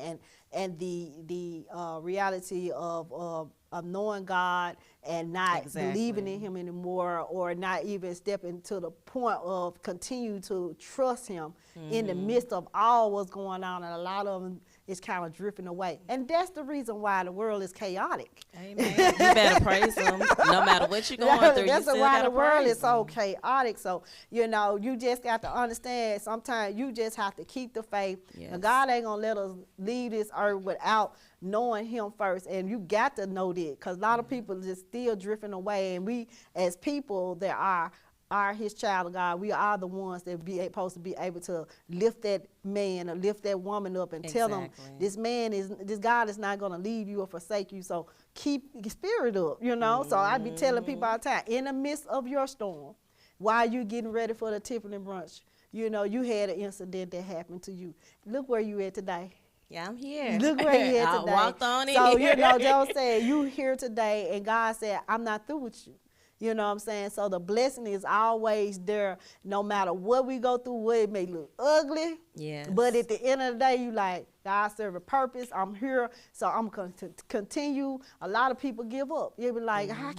and the reality of knowing God and not believing in Him anymore, or not even stepping to the point of continue to trust Him in the midst of all what's going on, and a lot of them is kind of drifting away. And that's the reason why the world is chaotic. Amen. You better praise Him no matter what you're going through. That's why the world is so chaotic. So, you just got to understand, sometimes you just have to keep the faith. Yes. God ain't going to let us leave this earth without knowing Him first. And you got to know this. it, because a lot of people just still drifting away, and we as people that are his child of God, we are the ones that be supposed to be able to lift that man or lift that woman up and tell them this God is not going to leave you or forsake you, so keep your spirit up, you know. So I be telling people all the time, in the midst of your storm, while you getting ready for the Tiffany brunch, you know, you had an incident that happened to you. Look where you at today. Yeah, I'm here. Look where you at today. I walked on in So, here. you know, Joe said, you here today, and God said, I'm not through with you. You know what I'm saying? So the blessing is always there, no matter what we go through, what it may look ugly. Yes. But at the end of the day, you like, God serve a purpose. I'm here, so I'm going to continue. A lot of people give up. You be like, I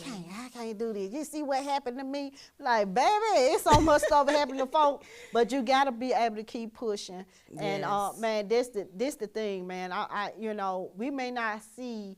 can't do this. You see what happened to me? Like, baby, it's so much stuff happened to folk, but you got to be able to keep pushing. Yes. And man, this the thing, man. I you know, we may not see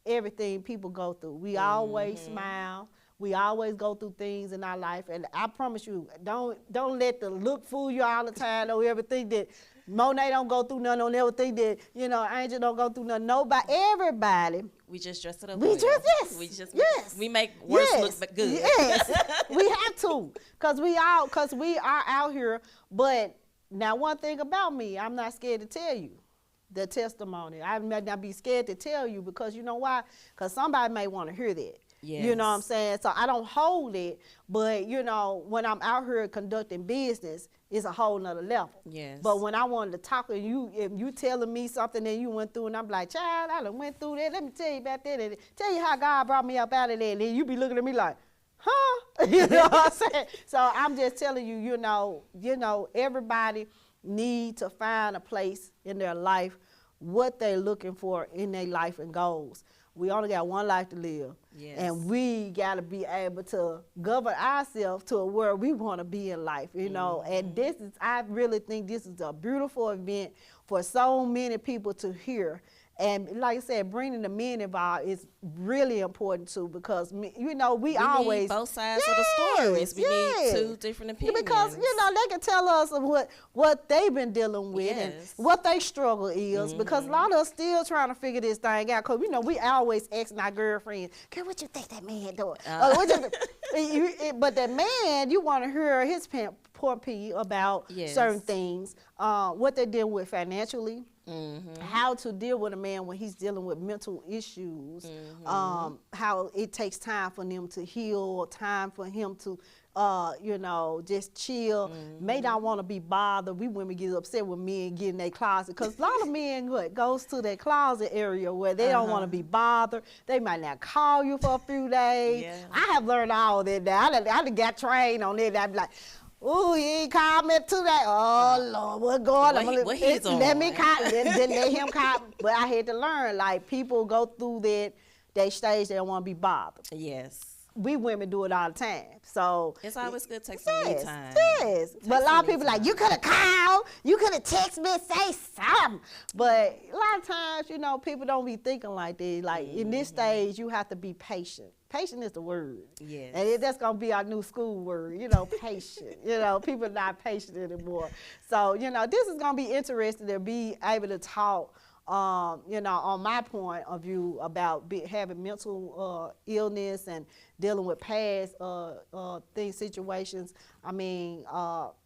everything people go through. We always smile. We always go through things in our life, and I promise you, don't let the look fool you all the time. Don't ever think that Monee don't go through nothing. Don't ever think that, you know, Angel don't go through nothing. Nobody, everybody. We just dress it up. We just we make worse look good. Yes, we have to, cause we are out here. But now, one thing about me, I'm not scared to tell you the testimony. I might not be scared to tell you, because you know why? Cause somebody may want to hear that. Yes. You know what I'm saying? So I don't hold it, but you know, when I'm out here conducting business, it's a whole nother level. Yes. But when I wanted to talk to you, if you telling me something that you went through, and I'm like, child, I done went through that. Let me tell you about that. And tell you how God brought me up out of there. And then you be looking at me like, huh? You know what I'm saying? So I'm just telling you, you know, everybody need to find a place in their life, what they're looking for in their life and goals. We only got one life to live. Yes. And we got to be able to govern ourselves to where we want to be in life, you know. And I really think this is a beautiful event for so many people to hear. And like I said, bringing the men involved is really important too, because, you know, we always need both sides of the stories. We need two different opinions. Because, you know, they can tell us what they've been dealing with and what their struggle is, because a lot of us still trying to figure this thing out. Because, you know, we always asking our girlfriends, girl, what you think that man doing? But that man, you want to hear his point of view about certain things, what they're dealing with financially. How to deal with a man when he's dealing with mental issues, how it takes time for them to heal, time for him to, you know, just chill. May not want to be bothered. We women get upset with men getting in their closet, because a lot of men goes to their closet area where they don't want to be bothered. They might not call you for a few days. I have learned all that now. I done got trained on it. I be like, ooh, he ain't called me today. Oh, Lord, what's going on? What he's on? Let me call, let him call. But I had to learn, like, people go through that stage, they don't want to be bothered. Yes. We women do it all the time. So it's always good to take some me time. Yes. But a lot of people like, you could have called, you could have texted me, say something. But a lot of times, you know, people don't be thinking like that. Like, in this stage, you have to be patient. Patient is the word. Yes. And that's going to be our new school word, you know, patient. You know, people are not patient anymore. So, you know, this is going to be interesting to be able to talk, you know, on my point of view about having mental illness and dealing with past situations. I mean,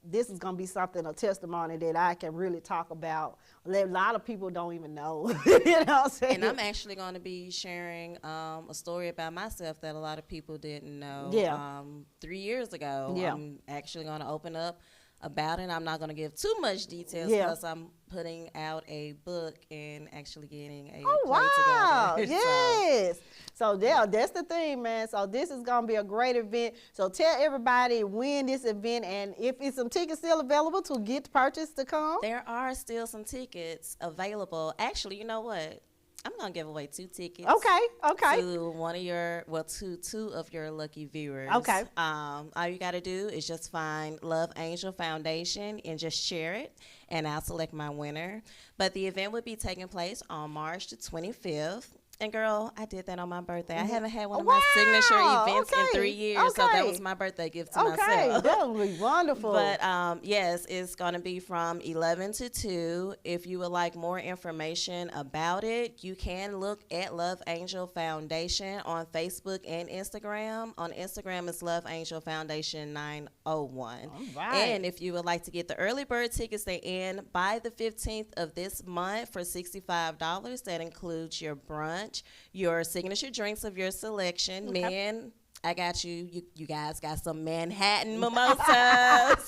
this is going to be something, a testimony that I can really talk about. A lot of people don't even know. You know what I'm saying? And I'm actually going to be sharing a story about myself that a lot of people didn't know. 3 years ago, I'm actually going to open up about it. I'm not going to give too much details because I'm putting out a book and actually getting a play together. Yes. So that's the thing, man. So this is going to be a great event. So tell everybody when this event, and if it's some tickets still available to get purchased to come. There are still some tickets available. Actually, you know what? I'm gonna give away 2 tickets. Okay. To one of your, to 2 of your lucky viewers. Okay. All you gotta do is just find Love Angel Foundation and just share it, and I'll select my winner. But the event will be taking place on March the 25th. And girl, I did that on my birthday. I Mhm. haven't had one of Wow, my signature events in okay, 3 years, so that okay. was my birthday gift to Okay, myself. that would be wonderful. But yes, it's going to be from 11 to 2. If you would like more information about it, you can look at Love Angel Foundation on Facebook and Instagram. On Instagram, it's Love Angel Foundation 901. All right. And if you would like to get the early bird tickets, they end by the 15th of this month for $65. That includes your brunch, your signature drinks of your selection. Okay. Men, I got you. You guys got some Manhattan mimosas.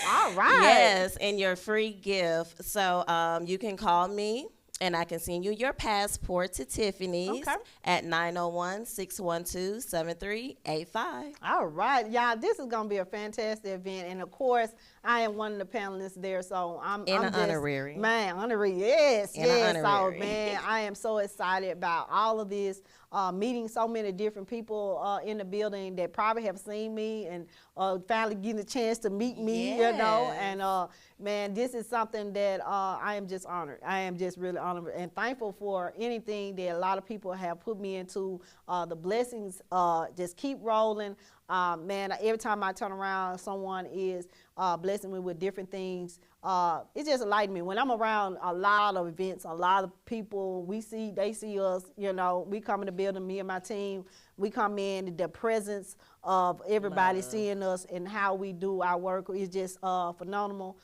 All right. Yes, and your free gift. So you can call me, and I can send you your passport to Tiffany's at 901-612-7385. All right, y'all. This is gonna be a fantastic event, and of course, I am one of the panelists there, so I'm And I'm an just, honorary. Man, honorary, yes, And an yes. So honorary. man, I am so excited about all of this. Meeting so many different people in the building that probably have seen me and finally getting a chance to meet me, you know. And man, this is something that I am just honored. I am just really honored and thankful for anything that a lot of people have put me into. The blessings just keep rolling. Man, every time I turn around, someone is blessing me with different things. It just enlightened me. When I'm around a lot of events, a lot of people, they see us, you know, we come in the building, me and my team, we come in, the presence of everybody seeing us and how we do our work is just phenomenal.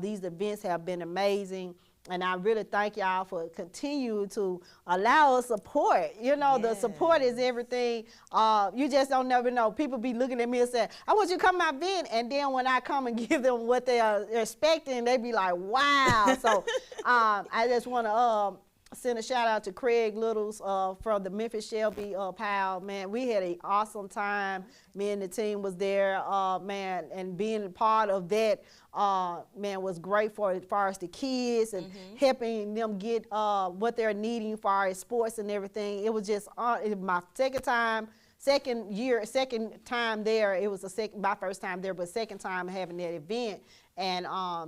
These events have been amazing. And I really thank y'all for continuing to allow us support. You know, the support is everything. You just don't never know. People be looking at me and say, I want you to come to my event. And then when I come and give them what they are expecting, they be like, wow. So I just want to send a shout out to Craig Littles from the Memphis Shelby Powell. Man, we had an awesome time. Me and the team was there, man, and being a part of that, man, was great for as far as the kids and helping them get what they're needing for our sports and everything. It was just my second time there. It was my first time there, but second time having that event. And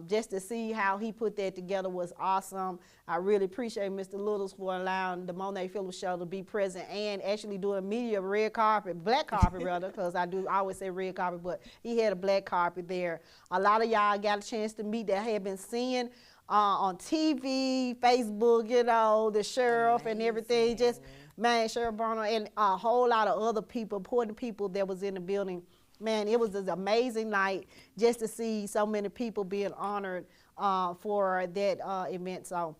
just to see how he put that together was awesome. I really appreciate Mr. Littles for allowing the Monee Phillips show to be present and actually do a media black carpet rather, because I always say red carpet, but he had a black carpet there. A lot of y'all got a chance to meet that had been seeing on TV, Facebook, you know, the sheriff and everything. Just, man, Sheriff Barner and a whole lot of other people, important people that was in the building. Man, it was an amazing night just to see so many people being honored for that event. So,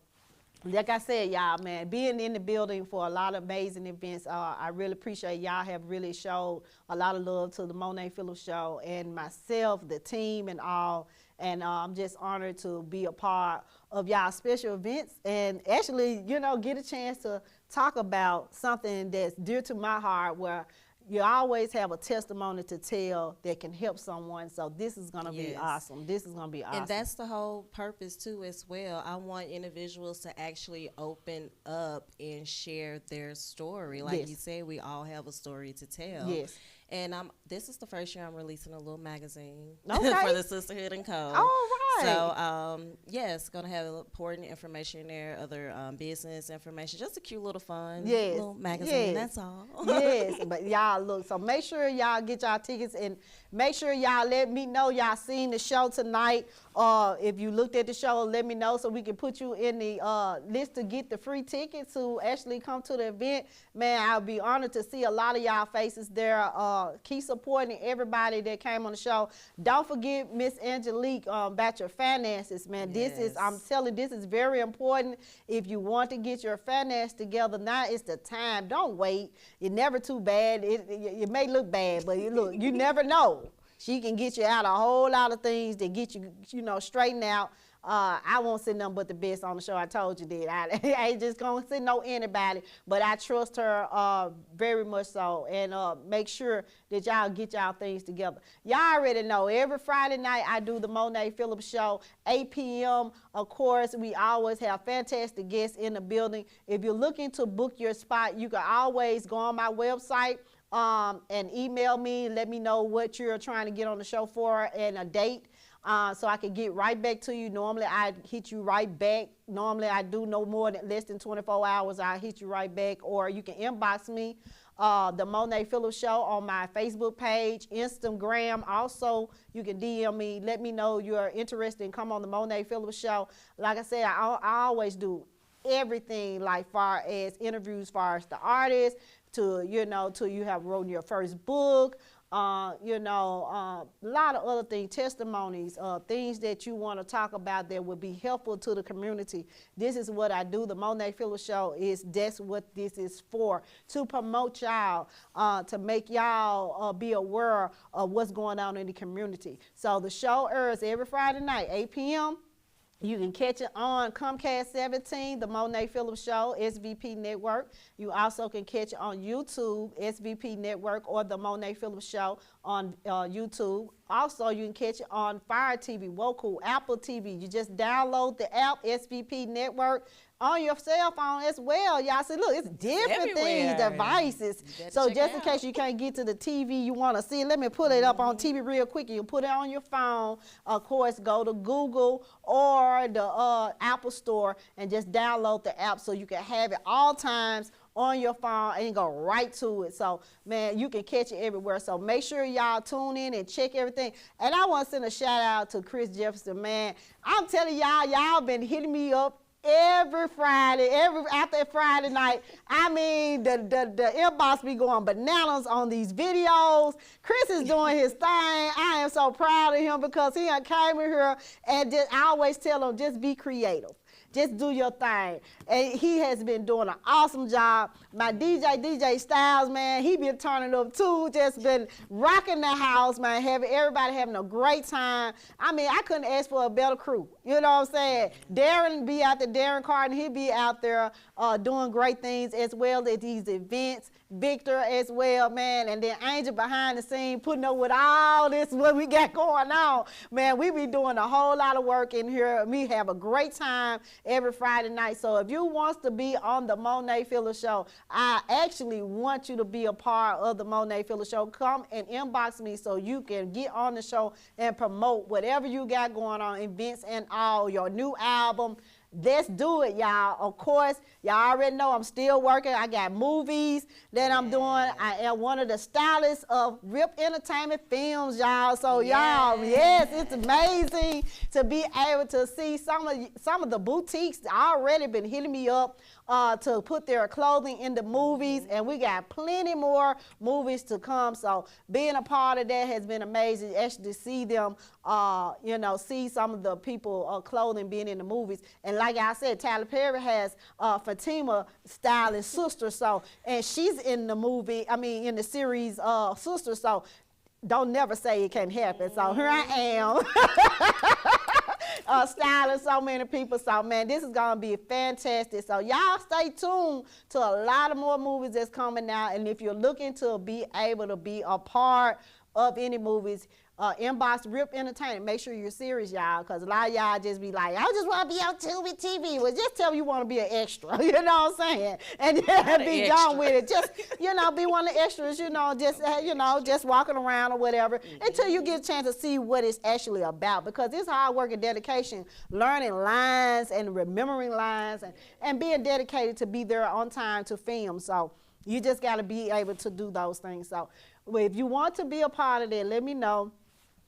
like I said, y'all, man, being in the building for a lot of amazing events, I really appreciate y'all have really showed a lot of love to the Monee Phillips show and myself, the team and all. And I'm just honored to be a part of y'all special events and actually, you know, get a chance to talk about something that's dear to my heart where you always have a testimony to tell that can help someone. So this is going to be awesome. This is going to be awesome. And that's the whole purpose too as well. I want individuals to actually open up and share their story. Like you said, we all have a story to tell. Yes. And this is the first year I'm releasing a little magazine for the Sisterhood and Co. All right. So, yes, going to have important information there, other business information, just a cute little fun little magazine, that's all. Yes, but y'all look, so make sure y'all get y'all tickets and make sure y'all let me know y'all seen the show tonight. If you looked at the show, let me know so we can put you in the list to get the free tickets to actually come to the event. Man, I'll be honored to see a lot of y'all faces there. Keep supporting everybody that came on the show. Don't forget Miss Angelique about your finances, man. This is, I'm telling you, this is very important. If you want to get your finances together, now is the time. Don't wait. It's never too bad. It may look bad, but look, you never know. She can get you out a whole lot of things that get you, you know, straightened out. I won't say nothing but the best on the show. I told you that. I ain't just going to say no anybody, but I trust her very much so. And make sure that y'all get y'all things together. Y'all already know every Friday night I do the Monee Phillips show, 8 p.m. Of course, we always have fantastic guests in the building. If you're looking to book your spot, you can always go on my website and email me, let me know what you're trying to get on the show for and a date. so I can get right back to you. Normally, I hit you right back. Normally, I do no more than less than 24 hours. I hit you right back, or you can inbox me, the Monee Phillips Show on my Facebook page, Instagram. Also, you can DM me. Let me know you're interested in come on the Monee Phillips Show. Like I said, I always do everything, like far as interviews, far as the artist, to till you have written your first book. A lot of other things, testimonies, things that you want to talk about that would be helpful to the community. This is what I do. The Monee Phillips Show that's what this is for, to promote y'all, to make y'all be aware of what's going on in the community. So the show airs every Friday night, 8 p.m. You can catch it on Comcast 17, the Monee Phillips Show, SVP Network. You also can catch it on YouTube, SVP Network, or the Monee Phillips Show on YouTube. Also, you can catch it on Fire TV, Roku, Apple TV. You just download the app, SVP Network, on your cell phone as well. Y'all see, look, it's different things, devices. So just in case you can't get to the TV you want to see, let me put it up on TV real quick. You can put it on your phone. Of course, go to Google or the Apple Store and just download the app so you can have it all times on your phone and go right to it. So, man, you can catch it everywhere. So make sure y'all tune in and check everything. And I want to send a shout out to Chris Jefferson, man. I'm telling y'all been hitting me up every Friday, after Friday night. I mean, the inbox be going bananas on these videos. Chris is doing his thing. I am so proud of him because he came in here and I always tell him, just be creative. Just do your thing. And he has been doing an awesome job. My DJ Styles, man, he been turning up too. Just been rocking the house, man. Everybody having a great time. I mean, I couldn't ask for a better crew. You know what I'm saying? Darren be out there, Darren Carden, he be out there doing great things as well at these events. Victor as well, man, and then Angel behind the scene putting up with all this what we got going on. Man, we be doing a whole lot of work in here. We have a great time every Friday night. So if you want to be on the Monee Phillips Show, I actually want you to be a part of the Monee Phillips Show. Come and inbox me so you can get on the show and promote whatever you got going on, events and all, your new album. Let's do it, y'all. Of course, y'all already know I'm still working. I got movies that I'm doing. I am one of the stylists of Rip Entertainment Films, y'all. So y'all, yes, it's amazing to be able to see some of the boutiques already been hitting me up to put their clothing in the movies, and we got plenty more movies to come. So being a part of that has been amazing. Actually, see them, see some of the people clothing being in the movies. And like I said, Tyler Perry has Fatima styling Sister, and she's in the movie. I mean, in the series Sister. So don't never say it can't happen. So here I am. Styling so many people. So, man, this is going to be fantastic. So, y'all stay tuned to a lot of more movies that's coming out. And if you're looking to be able to be a part of any movies, inbox Rip Entertainment. Make sure you're serious, y'all, because a lot of y'all just be like, I just want to be on Tubi TV. Well, just tell me you want to be an extra, you know what I'm saying? And then be gone with it. Just, be one of the extras, just walking around or whatever until you get a chance to see what it's actually about, because it's hard work and dedication, learning lines and remembering lines and being dedicated to be there on time to film. So you just got to be able to do those things. So if you want to be a part of that, let me know.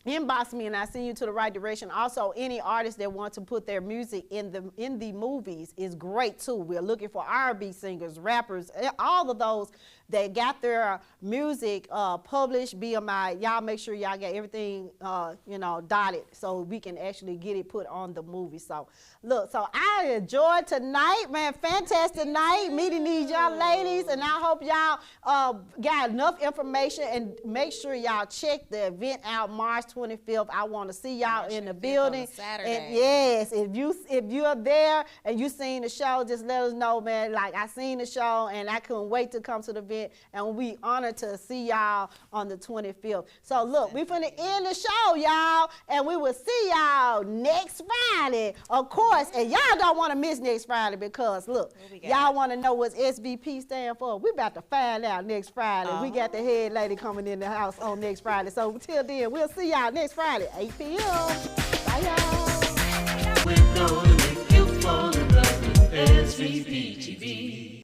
Inbox me and I'll send you to the right direction. Also, any artists that want to put their music in the movies is great too. We're looking for R&B singers, rappers, all of those that got their music published, BMI. Y'all make sure y'all get everything, dotted so we can actually get it put on the movie. So, look, so I enjoyed tonight, man. Fantastic night meeting these young ladies, and I hope y'all got enough information, and make sure y'all check the event out March 25th. I want to see y'all in the building. Saturday. And yes, if you are there and you seen the show, just let us know, man. Like, I seen the show and I couldn't wait to come to the event, and we honored to see y'all on the 25th. So look, we finna end the show, y'all, and we will see y'all next Friday, of course. And y'all don't want to miss next Friday, because look, y'all want to know what SVP stand for. We about to find out next Friday. We got the head lady coming in the house on next Friday. So until then, we'll see y'all. y'all next Friday, 8 p.m. Bye, y'all. We're gonna make you fall in love with SVP TV.